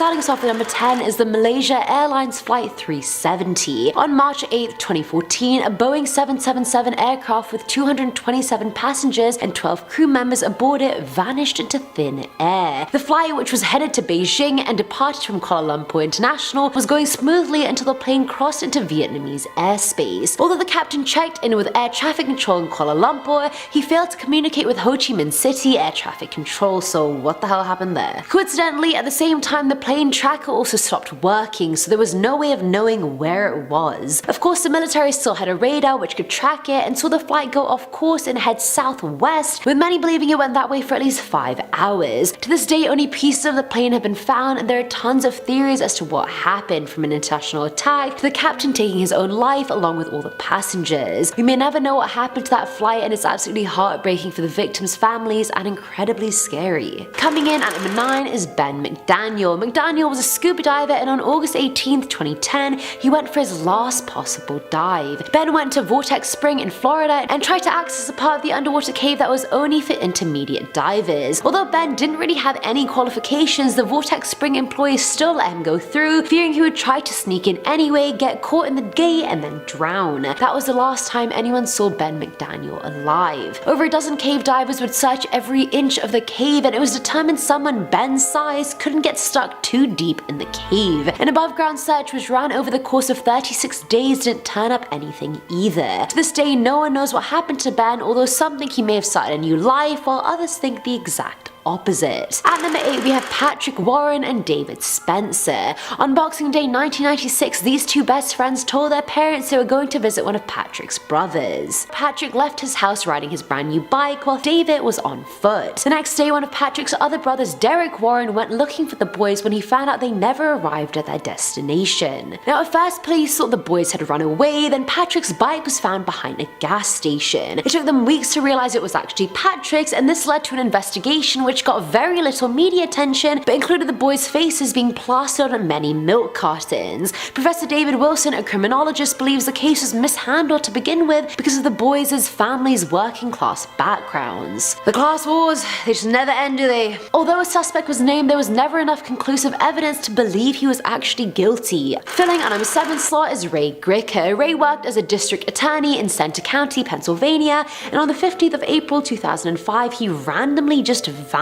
starting us off at number 10 is the Malaysia Airlines Flight 370. On March 8, 2014, a Boeing 777 aircraft with 227 passengers and 12 crew members aboard it vanished into thin air. The flight, which was headed to Beijing and departed from Kuala Lumpur International, was going smoothly until the plane crossed into Vietnamese airspace. Although the captain checked in with air traffic control in Kuala Lumpur, he failed to communicate with Ho Chi Minh City air traffic control, so what the hell happened there? Coincidentally, at the same time, the plane tracker also stopped working, so there was no way of knowing where it was. Of course, the military still had a radar which could track it and saw the flight go off course and head southwest, with many believing it went that way for at least 5 hours. To this day, only pieces of the plane have been found, and there are tons of theories as to what happened, from an intentional attack to the captain taking his own life along with all the passengers. We may never know what happened to that flight, and it's absolutely heartbreaking for the victims' families and incredibly scary. Coming in at number 9 is Ben McDaniel. McDaniel was a scuba diver, and on August 18, 2010, he went for his last possible dive. Ben went to Vortex Spring in Florida and tried to access a part of the underwater cave that was only for intermediate divers. Although Ben didn't really have any qualifications, the Vortex Spring employees still let him go through, fearing he would try to sneak in anyway, get caught in the gate, and then drown. That was the last time anyone saw Ben McDaniel alive. Over a dozen cave divers would search every inch of the cave, and it was determined someone Ben's size couldn't get stuck too deep in the cave. An above ground search which ran over the course of 36 days didn't turn up anything either. To this day, no one knows what happened to Ben, although some think he may have started a new life, while others think the exact opposite. At number 8, we have Patrick Warren and David Spencer. On Boxing Day 1996, these two best friends told their parents they were going to visit one of Patrick's brothers. Patrick left his house riding his brand new bike while David was on foot. The next day, one of Patrick's other brothers, Derek Warren, went looking for the boys when he found out they never arrived at their destination. Now, at first, police thought the boys had run away, then Patrick's bike was found behind a gas station. It took them weeks to realize it was actually Patrick's, and this led to an investigation which got very little media attention, but included the boys' faces being plastered on many milk cartons. Professor David Wilson, a criminologist, believes the case was mishandled to begin with because of the boys' families' working class backgrounds. The class wars, they just never end, do they? Although a suspect was named, there was never enough conclusive evidence to believe he was actually guilty. Filling at number 7 slot is Ray GRICAR. Ray worked as a district attorney in Center County, Pennsylvania, and on the 15th of April 2005, he randomly just vanished.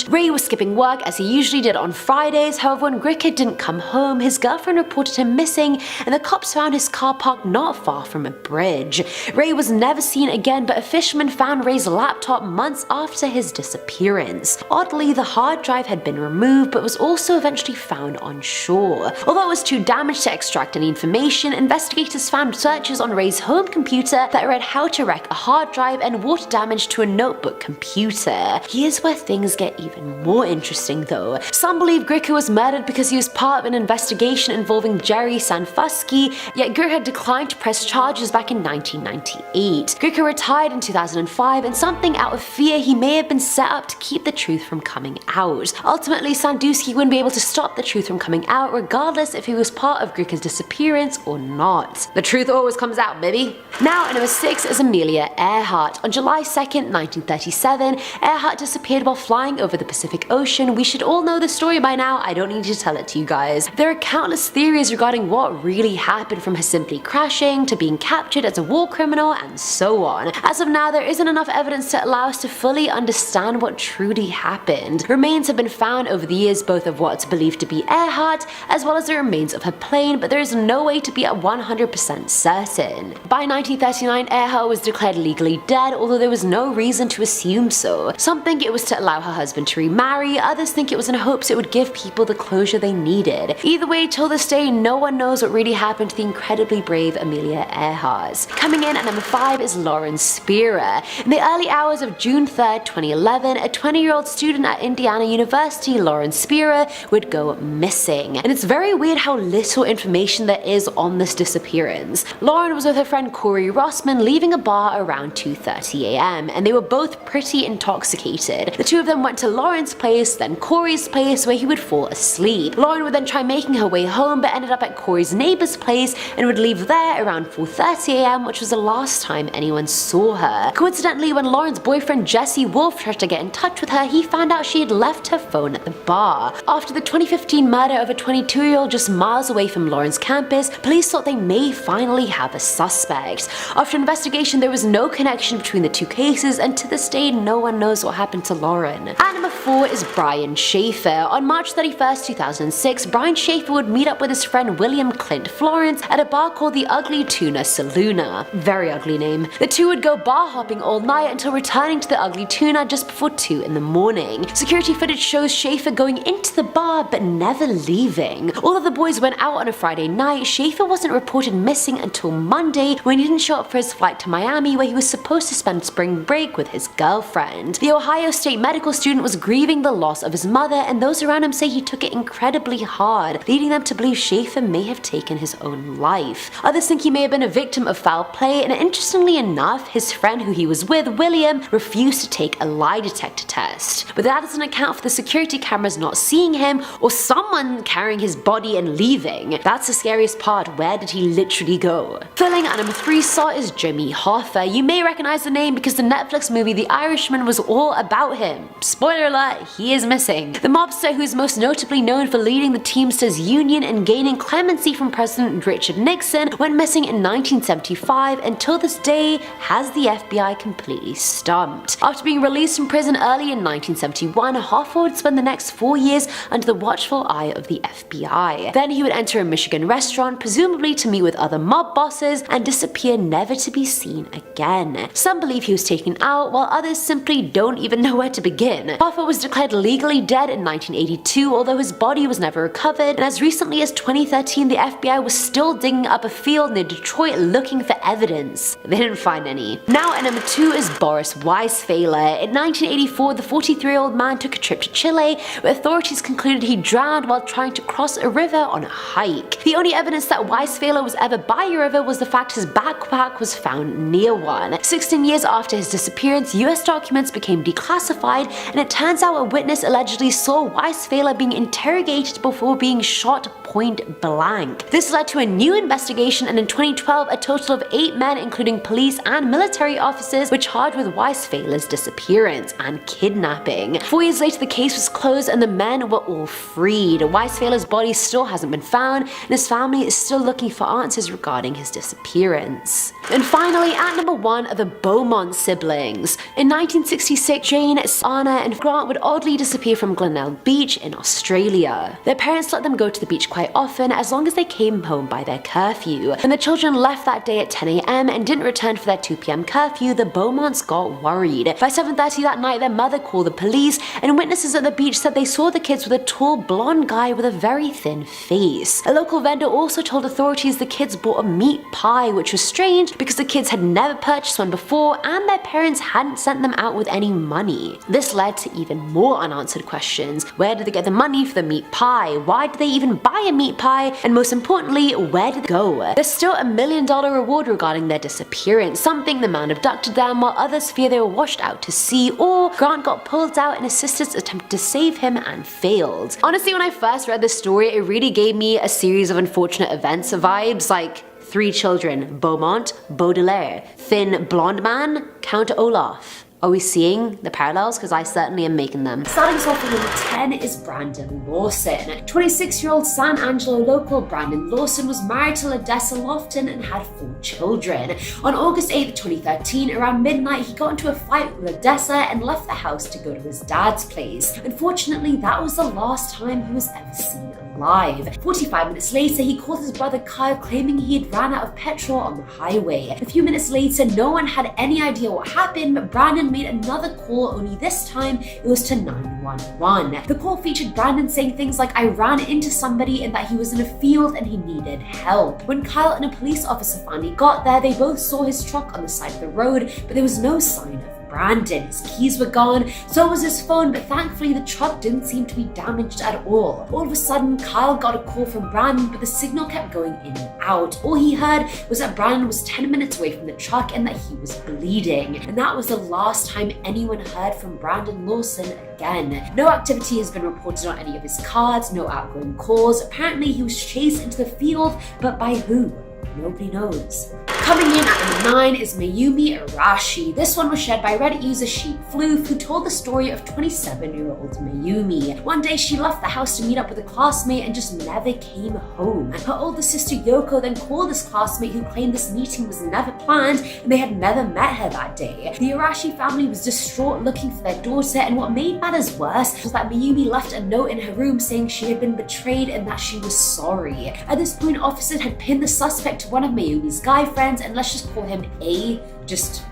Ray was skipping work as he usually did on Fridays. However, when GRICAR didn't come home, his girlfriend reported him missing, and the cops found his car parked not far from a bridge. Ray was never seen again, but a fisherman found Ray's laptop months after his disappearance. Oddly, the hard drive had been removed, but was also eventually found on shore. Although it was too damaged to extract any information, investigators found searches on Ray's home computer that read how to wreck a hard drive and water damage to a notebook computer. Here's where things get even more interesting though. Some believe GRICAR was murdered because he was part of an investigation involving Jerry Sanfusky, yet GRICAR had declined to press charges back in 1998. GRICAR retired in 2005, and something out of fear he may have been set up to keep the truth from coming out. Ultimately, Sandusky wouldn't be able to stop the truth from coming out regardless if he was part of GRICAR's disappearance or not. The truth always comes out, baby. Now at number 6 is Amelia Earhart. On July 2nd, 1937, Earhart disappeared while flying over the Pacific Ocean. We should all know the story by now, I don't need to tell it to you guys. There are countless theories regarding what really happened, from her simply crashing to being captured as a war criminal and so on. As of now, there isn't enough evidence to allow us to fully understand what truly happened. Remains have been found over the years, both of what's believed to be Earhart as well as the remains of her plane, but there is no way to be at 100% certain. By 1939, Earhart was declared legally dead, although there was no reason to assume so. Some think it was to allow her husband to remarry, others think it was in hopes it would give people the closure they needed. Either way, till this day, no one knows what really happened to the incredibly brave Amelia Earhart. Coming in at number 5 is Lauren Spierer. In the early hours of June 3rd, 2011, a 20-year-old student at Indiana University, Lauren Spierer, would go missing. And it's very weird how little information there is on this disappearance. Lauren was with her friend Corey Rossman leaving a bar around 2:30 AM, and they were both pretty intoxicated. The two of them went to Lauren's place, then Corey's place, where he would fall asleep. Lauren would then try making her way home, but ended up at Corey's neighbor's place and would leave there around 4:30 a.m., which was the last time anyone saw her. Coincidentally, when Lauren's boyfriend Jesse Wolf tried to get in touch with her, he found out she had left her phone at the bar. After the 2015 murder of a 22-year-old just miles away from Lauren's campus, police thought they may finally have a suspect. After investigation, there was no connection between the two cases, and to this day, no one knows what happened to Lauren. At number 4 is Brian Schaefer. On March 31st, 2006, Brian Schaefer would meet up with his friend William Clint Florence at a bar called the Ugly Tuna Saloona. Very ugly name. The two would go bar hopping all night until returning to the Ugly Tuna just before 2 in the morning. Security footage shows Schaefer going into the bar but never leaving. Although the boys went out on a Friday night, Schaefer wasn't reported missing until Monday, when he didn't show up for his flight to Miami, where he was supposed to spend spring break with his girlfriend. The Ohio State medical student was grieving the loss of his mother, and those around him say he took it incredibly hard, leading them to believe Schaefer may have taken his own life. Others think he may have been a victim of foul play, and interestingly enough, his friend who he was with, William, refused to take a lie detector test. But that doesn't account for the security cameras not seeing him, or someone carrying his body and leaving. That's the scariest part. Where did he literally go? Filling at number 3 slot is Jimmy Hoffa. You may recognize the name because the Netflix movie The Irishman was all about him. Spoiler alert, he is missing. The mobster, who is most notably known for leading the Teamsters Union and gaining clemency from President Richard Nixon, went missing in 1975 and till this day has the FBI completely stumped. After being released from prison early in 1971, Hoffa would spend the next 4 years under the watchful eye of the FBI. Then he would enter a Michigan restaurant, presumably to meet with other mob bosses, and disappear never to be seen again. Some believe he was taken out, while others simply don't even know where to begin. Hoffa was declared legally dead in 1982, although his body was never recovered, and as recently as 2013, the FBI was still digging up a field near Detroit looking for evidence. They didn't find any. Now at number 2 is Boris WEISFIELER. In 1984, the 43-year-old man took a trip to Chile, where authorities concluded he drowned while trying to cross a river on a hike. The only evidence that WEISFIELER was ever by a river was the fact his backpack was found near one. 16 years after his disappearance, US documents became declassified, and it turns out a witness allegedly saw WEISFIELER being interrogated before being shot point blank. This led to a new investigation, and in 2012, a total of 8 men, including police and military officers, were charged with WEISFIELER's disappearance and kidnapping. 4 years later, the case was closed and the men were all freed. WEISFIELER's body still hasn't been found, and his family is still looking for answers regarding his disappearance. And finally, at number 1 are the Beaumont siblings. In 1966, Jane, Anna, and Grant would oddly disappear from Glenelg Beach in Australia. Their parents let them go to the beach quite often, as long as they came home by their curfew. When the children left that day at 10 a.m. and didn't return for their 2 p.m. curfew, the Beaumonts got worried. By 7:30 that night, their mother called the police, and witnesses at the beach said they saw the kids with a tall blonde guy with a very thin face. A local vendor also told authorities the kids bought a meat pie, which was strange because the kids had never purchased one before and their parents hadn't sent them out with any money. This led to even more unanswered questions. Where did they get the money for the meat pie? Why did they even buy a meat pie? And most importantly, where did they go? There's still $1 million reward regarding their disappearance. Some think the man abducted them, while others fear they were washed out to sea, or Grant got pulled out and assistants attempted to save him and failed. Honestly, when I first read this story, it really gave me a series of unfortunate events vibes, like 3 children, Beaumont, Baudelaire, thin blonde man, Count Olaf. Are we seeing the parallels? Because I certainly am making them. Starting us off with number 10 is Brandon Lawson. 26-year-old San Angelo local Brandon Lawson was married to Ladessa Lofton and had 4 children. On August 8, 2013, around midnight, he got into a fight with Ladessa and left the house to go to his dad's place. Unfortunately, that was the last time he was ever seen alive. 45 minutes later, he called his brother Kyle, claiming he had ran out of petrol on the highway. A few minutes later, no one had any idea what happened, but Brandon made another call, only this time it was to 911. The call featured Brandon saying things like, "I ran into somebody," and that he was in a field and he needed help. When Kyle and a police officer finally got there, they both saw his truck on the side of the road, but there was no sign of Brandon. His keys were gone, so was his phone, but thankfully the truck didn't seem to be damaged at all. All of a sudden, Kyle got a call from Brandon, but the signal kept going in and out. All he heard was that Brandon was 10 minutes away from the truck and that he was bleeding. And that was the last time anyone heard from Brandon Lawson again. No activity has been reported on any of his cards, no outgoing calls. Apparently he was chased into the field, but by who? Nobody knows. Coming in at number 9 is Mayumi Arashi. This one was shared by Reddit user SheepFloof, who told the story of 27-year-old Mayumi. One day she left the house to meet up with a classmate and just never came home. Her older sister Yoko then called this classmate, who claimed this meeting was never planned and they had never met her that day. The Arashi family was distraught looking for their daughter, and what made matters worse was that Mayumi left a note in her room saying she had been betrayed and that she was sorry. At this point, officers had pinned the suspect to one of Mayumi's guy friends, and let's just call him A, just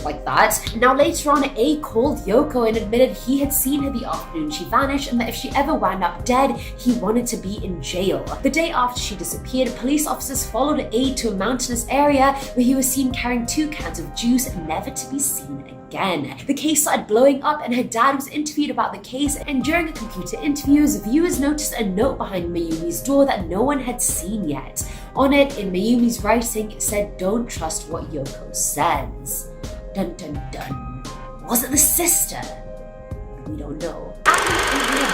like that. Now later on, A called Yoko and admitted he had seen her the afternoon she vanished, and that if she ever wound up dead, he wanted to be in jail. The day after she disappeared, police officers followed A to a mountainous area where he was seen carrying 2 cans of juice, never to be seen again. The case started blowing up and her dad was interviewed about the case, and during the computer interviews, viewers noticed a note behind Mayumi's door that no one had seen yet. On it, in Mayumi's writing, it said, "Don't trust what Yoko says." Dun dun dun. Was it the sister? We don't know.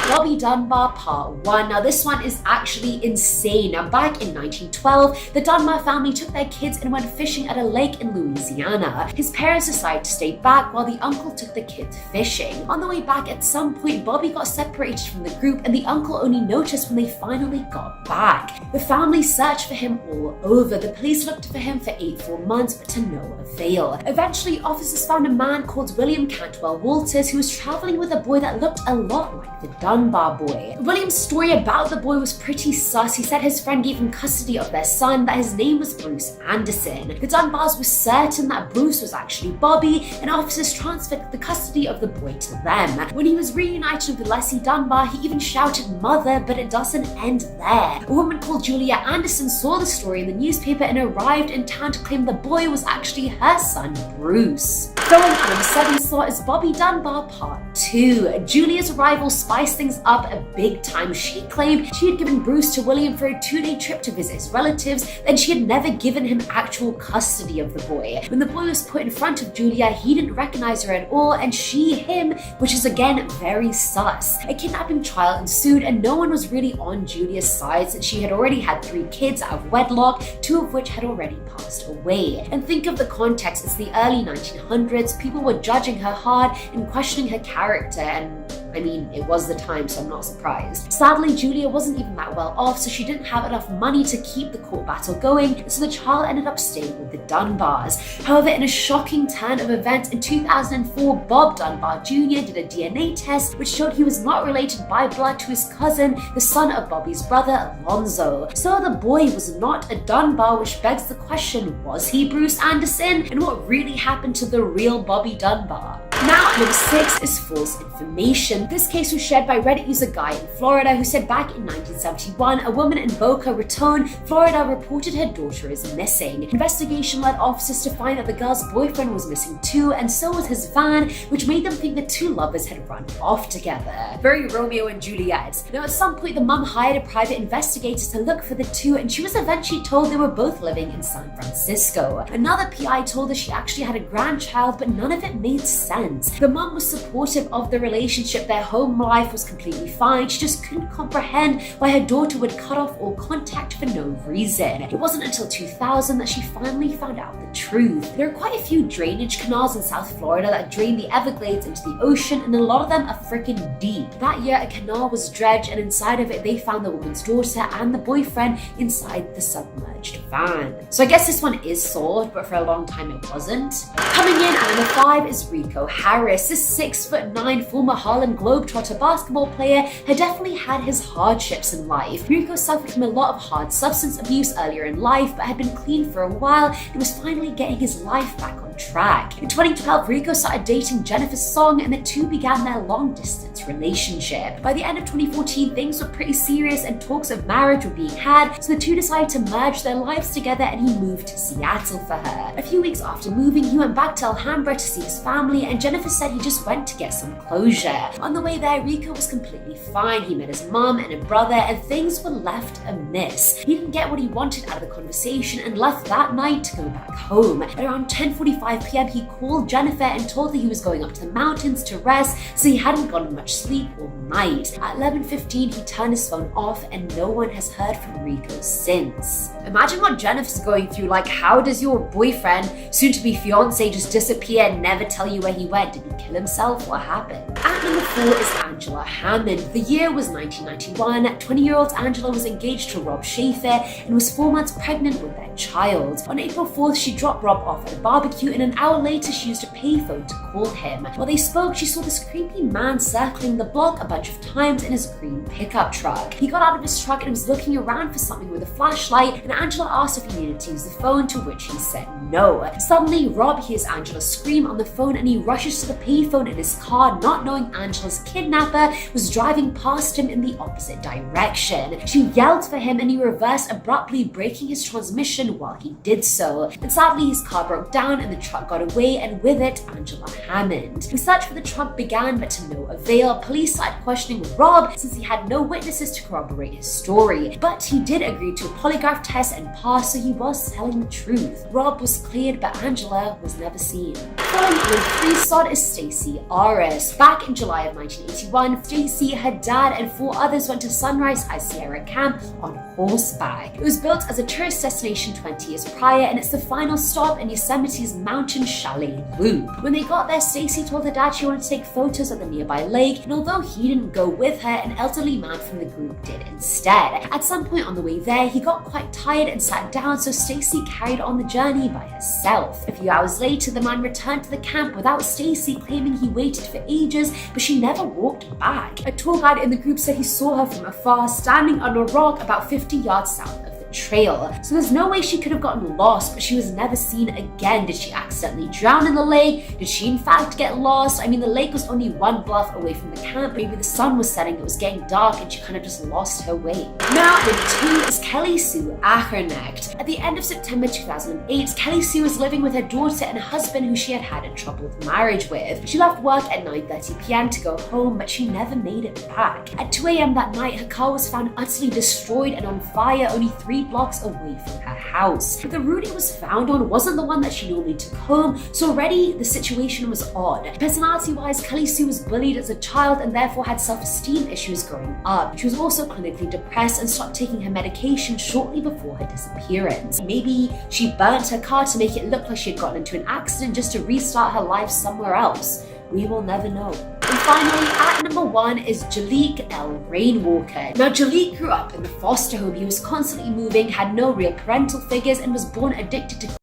Bobby Dunbar Part 1. Now this one is actually insane. Now back in 1912, the Dunbar family took their kids and went fishing at a lake in Louisiana. His parents decided to stay back while the uncle took the kids fishing. On the way back, at some point, Bobby got separated from the group and the uncle only noticed when they finally got back. The family searched for him all over. The police looked for him for 8 full months, but to no avail. Eventually, officers found a man called William Cantwell Walters who was traveling with a boy that looked a lot like the Dunbar boy. William's story about the boy was pretty sus. He said his friend gave him custody of their son, that his name was Bruce Anderson. The Dunbars were certain that Bruce was actually Bobby, and officers transferred the custody of the boy to them. When he was reunited with Leslie Dunbar, he even shouted "mother," but it doesn't end there. A woman called Julia Anderson saw the story in the newspaper and arrived in town to claim the boy was actually her son, Bruce. Going on number 7 slot is Bobby Dunbar Part 2. Julia's arrival spiced things up a big time. She claimed she had given Bruce to William for a 2-day trip to visit his relatives, then she had never given him actual custody of the boy. When the boy was put in front of Julia, he didn't recognize her at all, and she him, which is again very sus. A kidnapping trial ensued, and no one was really on Julia's side since she had already had 3 kids out of wedlock, 2 of which had already passed away. And think of the context, it's the early 1900s, people were judging her hard and questioning her character, and I mean, it was the time, so I'm not surprised. Sadly, Julia wasn't even that well off, so she didn't have enough money to keep the court battle going, so the trial ended up staying with the Dunbars. However, in a shocking turn of events, in 2004, Bob Dunbar Jr. did a DNA test which showed he was not related by blood to his cousin, the son of Bobby's brother, Alonzo. So the boy was not a Dunbar, which begs the question, was he Bruce Anderson? And what really happened to the real Bobby Dunbar? Now, number 6 is false information. This case was shared by Reddit user Guy in Florida, who said back in 1971, a woman in Boca Raton, Florida reported her daughter is missing. Investigation led officers to find that the girl's boyfriend was missing too, and so was his van, which made them think the 2 lovers had run off together. Very Romeo and Juliet. Now, at some point, the mum hired a private investigator to look for the 2, and she was eventually told they were both living in San Francisco. Another PI told her she actually had a grandchild, but none of it made sense. The mum was supportive of the relationship, their home life was completely fine, she just couldn't comprehend why her daughter would cut off all contact for no reason. It wasn't until 2000 that she finally found out the truth. There are quite a few drainage canals in South Florida that drain the Everglades into the ocean, and a lot of them are freaking deep. That year, a canal was dredged, and inside of it, they found the woman's daughter and the boyfriend inside the submerged van. So I guess this one is solved, but for a long time it wasn't. Coming in at number 5 is Rico Harris. This 6'9" former Harlem Globetrotter basketball player had definitely had his hardships in life. Rico suffered from a lot of hard substance abuse earlier in life, but had been clean for a while and was finally getting his life back on on track. In 2012, Rico started dating Jennifer Song and the two began their long-distance relationship. By the end of 2014, things were pretty serious and talks of marriage were being had, so the two decided to merge their lives together and he moved to Seattle for her. A few weeks after moving, he went back to Alhambra to see his family, and Jennifer said he just went to get some closure. On the way there, Rico was completely fine. He met his mom and a brother, and things were left amiss. He didn't get what he wanted out of the conversation and left that night to go back home. At around 10:45 p.m, he called Jennifer and told her he was going up to the mountains to rest, so he hadn't gotten much sleep all night. At 11:15, he turned his phone off and no one has heard from Rico since. Imagine what Jennifer's going through. Like, how does your boyfriend, soon-to-be fiance, just disappear and never tell you where he went? Did he kill himself? What happened? At number 4 is Angela Hammond. The year was 1991. 20-year-old Angela was engaged to Rob Shaffer and was 4 months pregnant with their child. On April 4th, she dropped Rob off at a barbecue, and an hour later she used a payphone to call him. While they spoke, she saw this creepy man circling the block a bunch of times in his green pickup truck. He got out of his truck and was looking around for something with a flashlight, and Angela asked if he needed to use the phone, to which he said no. Suddenly, Rob hears Angela scream on the phone and he rushes to the payphone in his car, not knowing Angela's kidnapper was driving past him in the opposite direction. She yelled for him and he reversed abruptly, breaking his transmission while he did so. And sadly, his car broke down and the truck got away, and with it, Angela Hammond. The search for the truck began, but to no avail. Police started questioning Rob since he had no witnesses to corroborate his story, but he did agree to a polygraph test and passed, so he was telling the truth. Rob was cleared, but Angela was never seen. Following number 3 slot is STACY ARRAS. Back in July of 1981, STACY, her dad, and 4 others went to Sunrise High Sierra Camp on horseback. It was built as a tourist destination 20 years prior, and it's the final stop in Yosemite's mountain chalet loop. When they got there, STACY told her dad she wanted to take photos at the nearby lake, and although he didn't go with her, an elderly man from the group did instead. At some point on the way there, he got quite tired and sat down, so STACY carried on the journey by herself. A few hours later, the man returned to the camp without STACY, claiming he waited for ages, but she never walked back. A tour guide in the group said he saw her from afar, standing on a rock about 50 yards south of the trail. So there's no way she could have gotten lost, but she was never seen again. Did she accidentally drown in the lake? Did she in fact get lost? I mean, the lake was only 1 bluff away from the camp. Maybe the sun was setting, it was getting dark, and she kind of just lost her way. Now, number 2 is KELLISUE ACKERNECHT. At the end of September 2008, KELLISUE was living with her daughter and husband, who she had had a troubled marriage with. She left work at 9:30 p.m. to go home, but she never made it back. At 2 a.m. that night, her car was found utterly destroyed and on fire, only 3 blocks away from her house. But the route it was found on wasn't the one that she normally took home, so already the situation was odd. Personality-wise, KELLISUE was bullied as a child and therefore had self-esteem issues growing up. She was also clinically depressed and stopped taking her medication shortly before her disappearance. Maybe she burnt her car to make it look like she had gotten into an accident just to restart her life somewhere else. We will never know. And finally, at number 1 is JALIEK RAINWALKER. Now, JALIEK grew up in the foster home. He was constantly moving, had no real parental figures, and was born addicted to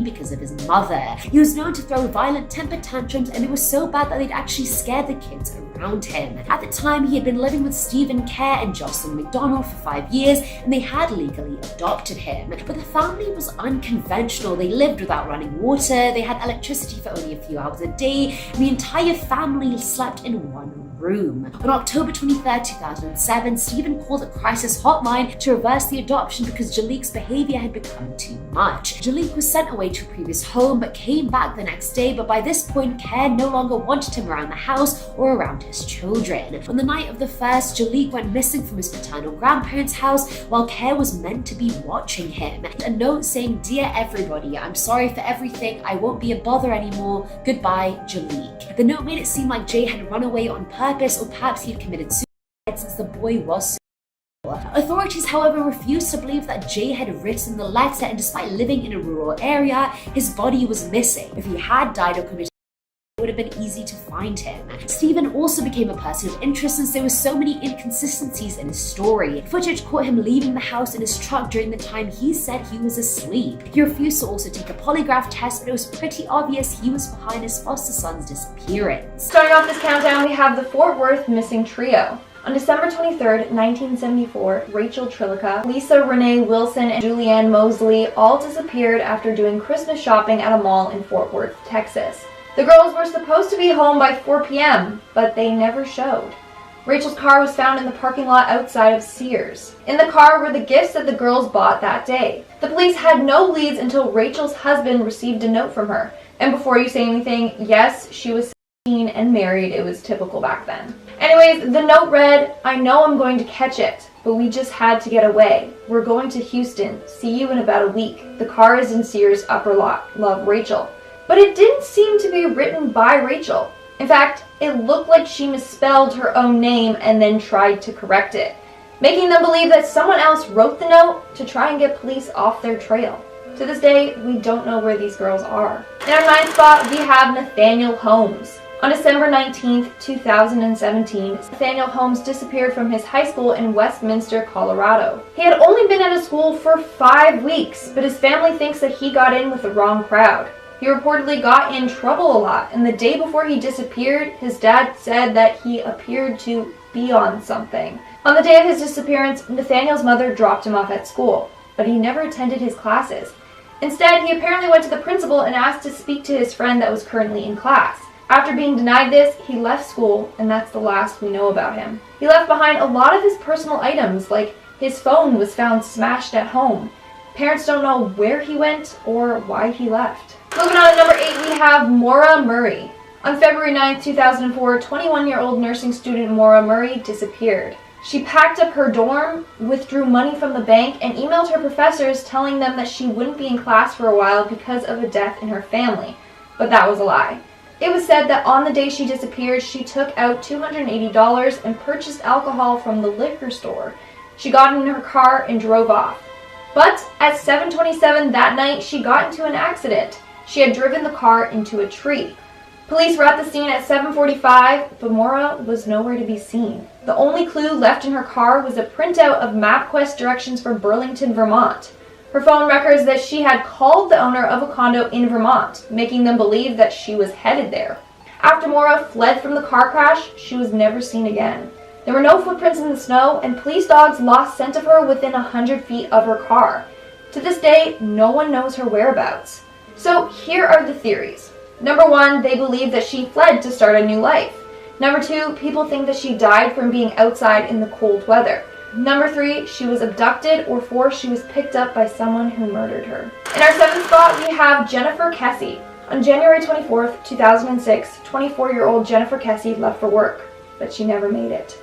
because of his mother. He was known to throw violent temper tantrums, and it was so bad that they'd actually scare the kids around him. At the time, he had been living with Stephen Kerr and Jocelyn McDonald for 5 years, and they had legally adopted him. But the family was unconventional. They lived without running water, they had electricity for only a few hours a day, and the entire family slept in one room. On October 23rd, 2007, Stephen called a crisis hotline to reverse the adoption because JALIEK's behavior had become too much. JALIEK was sent away to a previous home but came back the next day, but by this point, Kerr no longer wanted him around the house or around his children. On the night of the first, JALIEK went missing from his paternal grandparents' house while Kerr was meant to be watching him. A note saying, "Dear everybody, I'm sorry for everything. I won't be a bother anymore. Goodbye, JALIEK." The note made it seem like Jay had run away on purpose, or perhaps he had committed suicide since the boy was Authorities, however, refused to believe that Jay had written the letter, and despite living in a rural area, his body was missing. If he had died or committed, it would have been easy to find him. Stephen also became a person of interest since there were so many inconsistencies in his story. Footage caught him leaving the house in his truck during the time he said he was asleep. He refused to also take a polygraph test, but it was pretty obvious he was behind his foster son's disappearance. Starting off this countdown, we have the Fort Worth missing trio. On December 23, 1974, Rachel Trillica, Lisa Renee Wilson, and Julianne Mosley all disappeared after doing Christmas shopping at a mall in Fort Worth, Texas. The girls were supposed to be home by 4 p.m., but they never showed. Rachel's car was found in the parking lot outside of Sears. In the car were the gifts that the girls bought that day. The police had no leads until Rachel's husband received a note from her. And before you say anything, yes, she was 16 and married. It was typical back then. Anyways, the note read, "I know I'm going to catch it, but we just had to get away. We're going to Houston. See you in about a week. The car is in Sears upper lot. Love, Rachel." But it didn't seem to be written by Rachel. In fact, it looked like she misspelled her own name and then tried to correct it, making them believe that someone else wrote the note to try and get police off their trail. To this day, we don't know where these girls are. In our 9th spot, we have Nathaniel Holmes. On December 19, 2017, Nathaniel Holmes disappeared from his high school in Westminster, Colorado. He had only been at a school for 5 weeks, but his family thinks that he got in with the wrong crowd. He reportedly got in trouble a lot, and the day before he disappeared, his dad said that he appeared to be on something. On the day of his disappearance, Nathaniel's mother dropped him off at school, but he never attended his classes. Instead, he apparently went to the principal and asked to speak to his friend that was currently in class. After being denied this, he left school, and that's the last we know about him. He left behind a lot of his personal items, like his phone was found smashed at home. Parents don't know where he went or why he left. Moving on to number 8, we have MAURA Murray. On February 9, 2004, 21-year-old nursing student MAURA Murray disappeared. She packed up her dorm, withdrew money from the bank, and emailed her professors telling them that she wouldn't be in class for a while because of a death in her family. But that was a lie. It was said that on the day she disappeared, she took out $280 and purchased alcohol from the liquor store. She got in her car and drove off. But at 7:27 that night, she got into an accident. She had driven the car into a tree. Police were at the scene at 7:45, but MAURA was nowhere to be seen. The only clue left in her car was a printout of MapQuest directions for Burlington, Vermont. Her phone records that she had called the owner of a condo in Vermont, making them believe that she was headed there. After MAURA fled from the car crash, she was never seen again. There were no footprints in the snow, and police dogs lost scent of her within 100 feet of her car. To this day, no one knows her whereabouts. So here are the theories. Number 1, they believe that she fled to start a new life. Number 2, people think that she died from being outside in the cold weather. Number 3, she was abducted, or 4, she was picked up by someone who murdered her. In our 7th spot, we have Jennifer Kesse. On January 24, 2006, 24-year-old Jennifer Kesse left for work, but she never made it.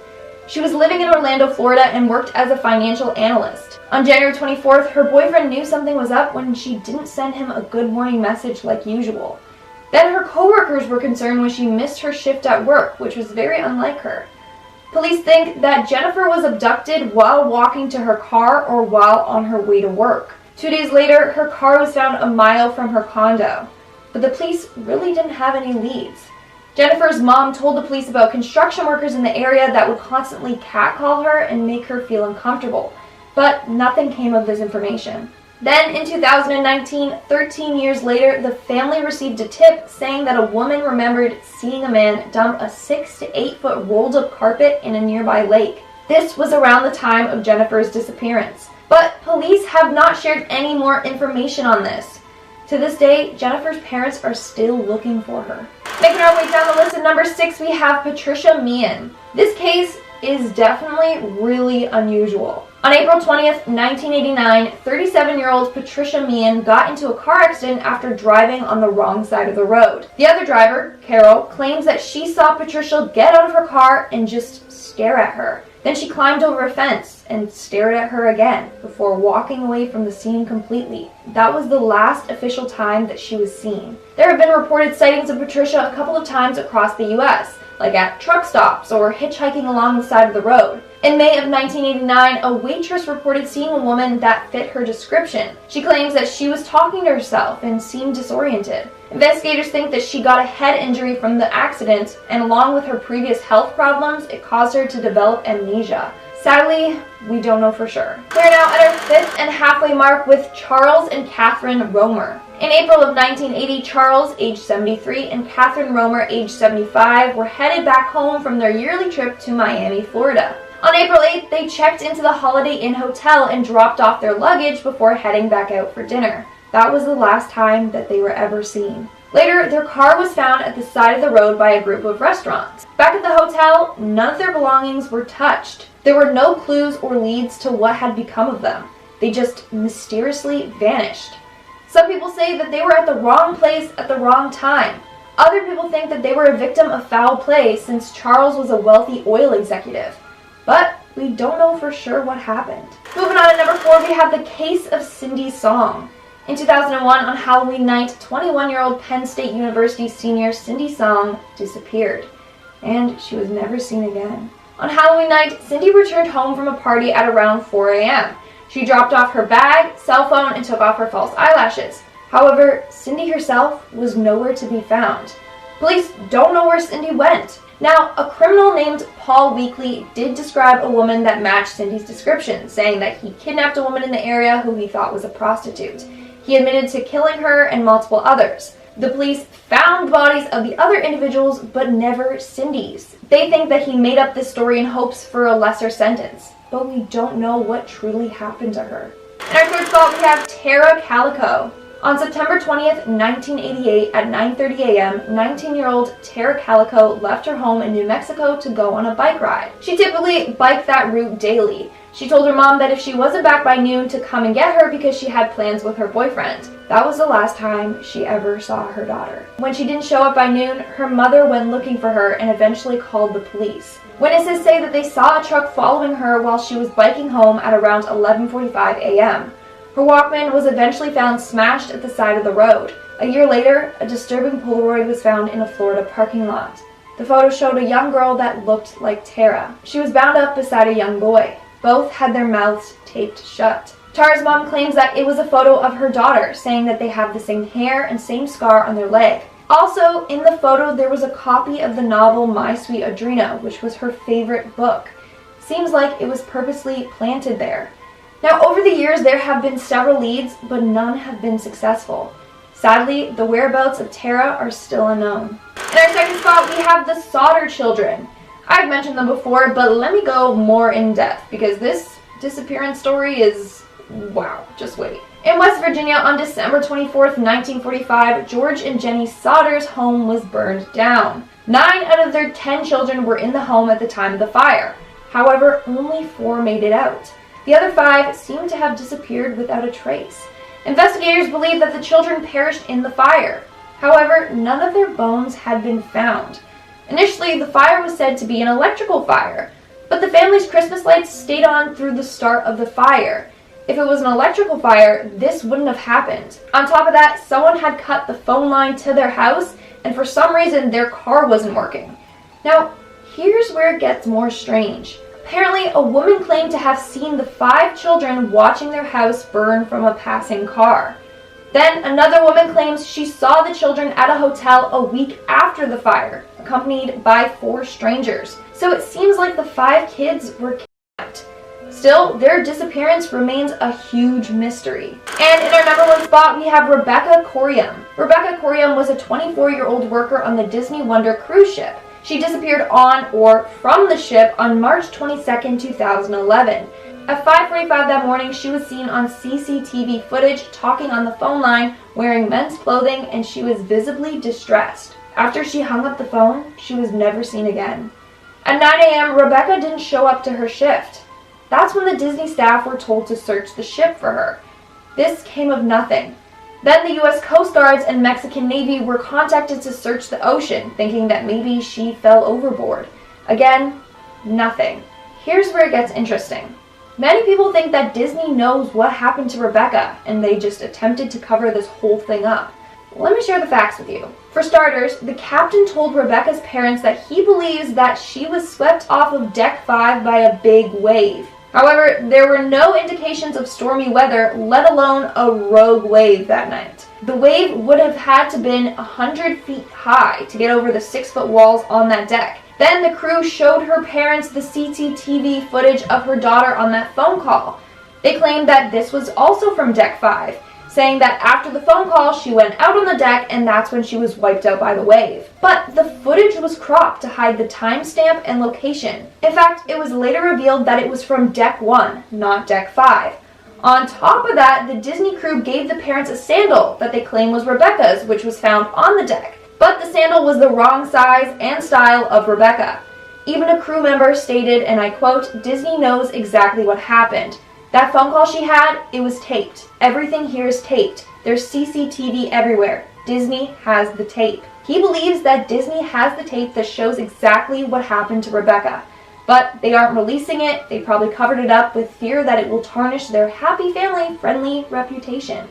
She was living in Orlando, Florida, and worked as a financial analyst. On January 24th, her boyfriend knew something was up when she didn't send him a good morning message like usual. Then her coworkers were concerned when she missed her shift at work, which was very unlike her. Police think that Jennifer was abducted while walking to her car or while on her way to work. 2 days later, her car was found a mile from her condo, but the police really didn't have any leads. Jennifer's mom told the police about construction workers in the area that would constantly catcall her and make her feel uncomfortable, but nothing came of this information. Then in 2019, 13 years later, the family received a tip saying that a woman remembered seeing a man dump a 6 to 8 foot rolled up carpet in a nearby lake. This was around the time of Jennifer's disappearance, but police have not shared any more information on this. To this day, Jennifer's parents are still looking for her. Making our way down the list at number 6, we have Patricia Meehan. This case is definitely really unusual. On April 20th, 1989, 37-year-old Patricia Meehan got into a car accident after driving on the wrong side of the road. The other driver, Carol, claims that she saw Patricia get out of her car and just stare at her. Then she climbed over a fence and stared at her again before walking away from the scene completely. That was the last official time that she was seen. There have been reported sightings of Patricia a couple of times across the U.S., like at truck stops or hitchhiking along the side of the road. In May of 1989, a waitress reported seeing a woman that fit her description. She claims that she was talking to herself and seemed disoriented. Investigators think that she got a head injury from the accident, and along with her previous health problems, it caused her to develop amnesia. Sadly, we don't know for sure. We're now at our fifth and halfway mark with Charles and Catherine Romer. In April of 1980, Charles, age 73, and Catherine Romer, age 75, were headed back home from their yearly trip to Miami, Florida. On April 8th, they checked into the Holiday Inn Hotel and dropped off their luggage before heading back out for dinner. That was the last time that they were ever seen. Later, their car was found at the side of the road by a group of restaurants. Back at the hotel, none of their belongings were touched. There were no clues or leads to what had become of them. They just mysteriously vanished. Some people say that they were at the wrong place at the wrong time. Other people think that they were a victim of foul play since Charles was a wealthy oil executive. But we don't know for sure what happened. Moving on to number 4, we have the case of Cindy Song. In 2001, on Halloween night, 21-year-old Penn State University senior Cindy Song disappeared, and she was never seen again. On Halloween night, Cindy returned home from a party at around 4 a.m. She dropped off her bag, cell phone, and took off her false eyelashes. However, Cindy herself was nowhere to be found. Police don't know where Cindy went. Now, a criminal named Paul Weekly did describe a woman that matched Cindy's description, saying that he kidnapped a woman in the area who he thought was a prostitute. He admitted to killing her and multiple others. The police found bodies of the other individuals, but never Cindy's. They think that he made up this story in hopes for a lesser sentence, but we don't know what truly happened to her. In our third spot, we have Tara Calico. On September 20th, 1988, at 9:30 a.m., 19-year-old Tara Calico left her home in New Mexico to go on a bike ride. She typically biked that route daily. She told her mom that if she wasn't back by noon to come and get her because she had plans with her boyfriend. That was the last time she ever saw her daughter. When she didn't show up by noon, her mother went looking for her and eventually called the police. Witnesses say that they saw a truck following her while she was biking home at around 11:45 a.m. Her Walkman was eventually found smashed at the side of the road. A year later, a disturbing Polaroid was found in a Florida parking lot. The photo showed a young girl that looked like Tara. She was bound up beside a young boy. Both had their mouths taped shut. Tara's mom claims that it was a photo of her daughter, saying that they have the same hair and same scar on their leg. Also, in the photo, there was a copy of the novel My Sweet Audrina, which was her favorite book. Seems like it was purposely planted there. Now, over the years, there have been several leads, but none have been successful. Sadly, the whereabouts of Tara are still unknown. In our second spot, we have the Sauter children. I've mentioned them before, but let me go more in depth because this disappearance story is, wow, just wait. In West Virginia, on December 24th, 1945, George and Jenny Sauter's home was burned down. 9 out of their 10 children were in the home at the time of the fire. However, only 4 made it out. The other 5 seemed to have disappeared without a trace. Investigators believe that the children perished in the fire. However, none of their bones had been found. Initially, the fire was said to be an electrical fire, but the family's Christmas lights stayed on through the start of the fire. If it was an electrical fire, this wouldn't have happened. On top of that, someone had cut the phone line to their house, and for some reason, their car wasn't working. Now, here's where it gets more strange. Apparently, a woman claimed to have seen the 5 children watching their house burn from a passing car. Then, another woman claims she saw the children at a hotel a week after the fire, accompanied by 4 strangers. So it seems like the 5 kids were kidnapped. Still, their disappearance remains a huge mystery. And in our number 1 spot, we have Rebecca Corium. Rebecca Corium was a 24-year-old worker on the Disney Wonder cruise ship. She disappeared on or from the ship on March 22, 2011. At 5:45 that morning, she was seen on CCTV footage talking on the phone line, wearing men's clothing, and she was visibly distressed. After she hung up the phone, she was never seen again. At 9 a.m., Rebecca didn't show up to her shift. That's when the Disney staff were told to search the ship for her. This came of nothing. Then the U.S. Coast Guards and Mexican Navy were contacted to search the ocean, thinking that maybe she fell overboard. Again, nothing. Here's where it gets interesting. Many people think that Disney knows what happened to Rebecca, and they just attempted to cover this whole thing up. Let me share the facts with you. For starters, the captain told Rebecca's parents that he believes that she was swept off of Deck 5 by a big wave. However, there were no indications of stormy weather, let alone a rogue wave that night. The wave would have had to been 100 feet high to get over the 6-foot walls on that deck. Then the crew showed her parents the CCTV footage of her daughter on that phone call. They claimed that this was also from Deck 5, saying that after the phone call, she went out on the deck and that's when she was wiped out by the wave. But the footage was cropped to hide the timestamp and location. In fact, it was later revealed that it was from Deck 1, not Deck 5. On top of that, the Disney crew gave the parents a sandal that they claim was Rebecca's, which was found on the deck. But the sandal was the wrong size and style of Rebecca. Even a crew member stated, and I quote, "Disney knows exactly what happened. That phone call she had, it was taped. Everything here is taped. There's CCTV everywhere. Disney has the tape." He believes that Disney has the tape that shows exactly what happened to Rebecca. But they aren't releasing it. They probably covered it up with fear that it will tarnish their happy family-friendly reputation.